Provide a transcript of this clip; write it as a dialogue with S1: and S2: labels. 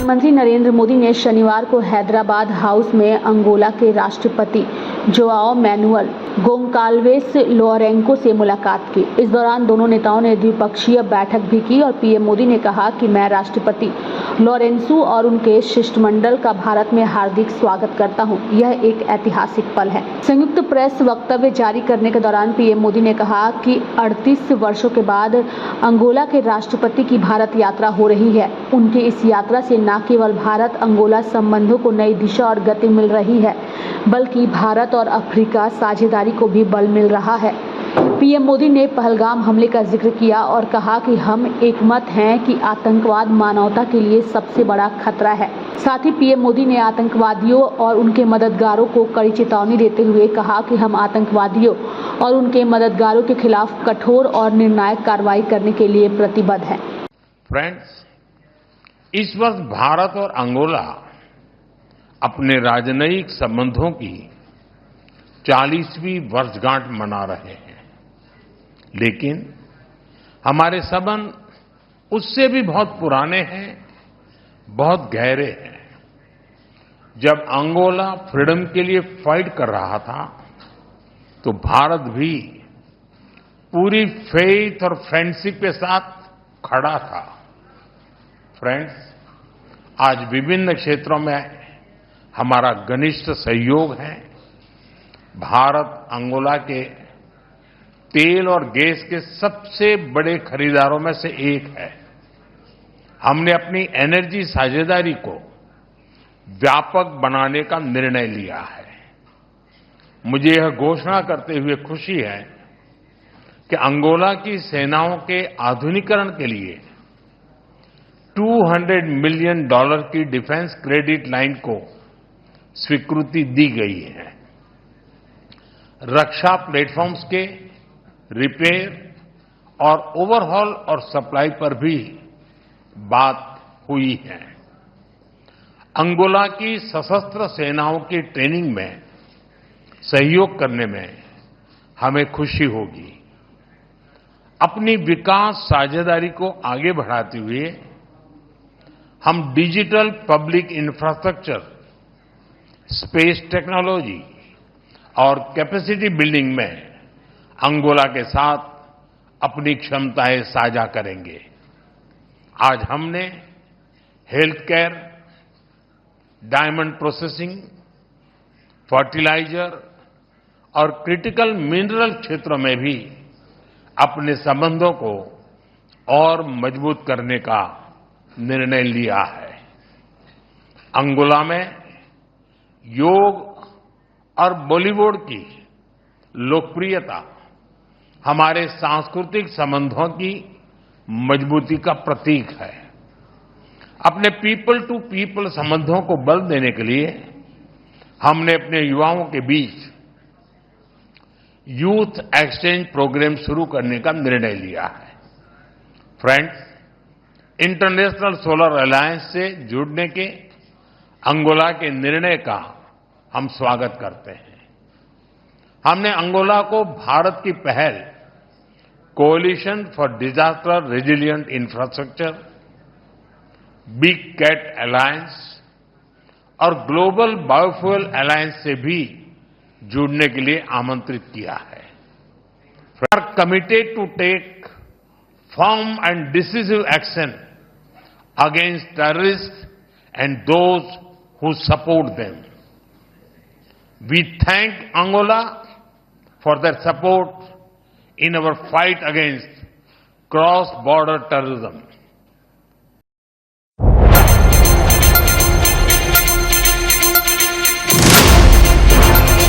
S1: प्रधानमंत्री नरेंद्र मोदी ने शनिवार को हैदराबाद हाउस में अंगोला के राष्ट्रपति जोआओ मैनुअल गोंकाल्वेस लोरेंको से मुलाकात की। इस दौरान दोनों नेताओं ने द्विपक्षीय बैठक भी की और पीएम मोदी ने कहा कि मैं राष्ट्रपति लोरेंसो और उनके शिष्टमंडल का भारत में हार्दिक स्वागत करता हूं। यह एक ऐतिहासिक पल है। संयुक्त प्रेस वक्तव्य जारी करने के दौरान पीएम मोदी ने कहा कि 38 वर्षों के बाद अंगोला के राष्ट्रपति की भारत यात्रा हो रही है। उनकी इस यात्रा से न केवल भारत अंगोला संबंधों को नई दिशा और गति मिल रही है, बल्कि भारत और अफ्रीका साझेदारी को भी बल मिल रहा है। पीएम मोदी ने पहलगाम हमले का जिक्र किया और कहा कि हम एकमत हैं कि आतंकवाद मानवता के लिए सबसे बड़ा खतरा है। साथ ही पीएम मोदी ने आतंकवादियों और उनके मददगारों को कड़ी चेतावनी देते हुए कहा कि हम आतंकवादियों और उनके मददगारों के खिलाफ कठोर और निर्णायक कार्रवाई करने के लिए प्रतिबद्ध हैं।
S2: फ्रेंड्स, इस वर्ष भारत और अंगोला अपने राजनयिक संबंधों की 40वीं वर्षगांठ मना रहे हैं, लेकिन हमारे संबंध उससे भी बहुत पुराने हैं, बहुत गहरे हैं। जब अंगोला फ्रीडम के लिए फाइट कर रहा था, तो भारत भी पूरी फेथ और फ्रेंडशिप के साथ खड़ा था। फ्रेंड्स, आज विभिन्न क्षेत्रों में हमारा घनिष्ठ सहयोग है। भारत अंगोला के तेल और गैस के सबसे बड़े खरीदारों में से एक है। हमने अपनी एनर्जी साझेदारी को व्यापक बनाने का निर्णय लिया है। मुझे यह घोषणा करते हुए खुशी है कि अंगोला की सेनाओं के आधुनिकीकरण के लिए $200 मिलियन की डिफेंस क्रेडिट लाइन को स्वीकृति दी गई है। रक्षा प्लेटफॉर्म्स के रिपेयर और ओवरहॉल और सप्लाई पर भी बात हुई है। अंगोला की सशस्त्र सेनाओं की ट्रेनिंग में सहयोग करने में हमें खुशी होगी। अपनी विकास साझेदारी को आगे बढ़ाते हुए हम digital public infrastructure, space technology और कैपेसिटी बिल्डिंग में अंगोला के साथ अपनी क्षमताएं साझा करेंगे। आज हमने health care, diamond processing, fertiliser और क्रिटिकल मिनरल क्षेत्रों में भी अपने संबंधों को और मजबूत करने का निर्णय लिया है। अंगोला में योग और बॉलीवुड की लोकप्रियता हमारे सांस्कृतिक संबंधों की मजबूती का प्रतीक है। अपने पीपल टू पीपल संबंधों को बल देने के लिए हमने अपने युवाओं के बीच यूथ एक्सचेंज प्रोग्राम शुरू करने का निर्णय लिया है। फ्रेंड्स, इंटरनेशनल सोलर अलायंस से जुड़ने के अंगोला के निर्णय का हम स्वागत करते हैं। हमने अंगोला को भारत की पहल coalition for disaster resilient infrastructure, big cat alliance और ग्लोबल बायोफ्यूल अलायंस से भी जुड़ने के लिए आमंत्रित किया है। We are committed to take firm and decisive action against terrorists and those who support them. We thank Angola for their support in our fight against cross-border terrorism.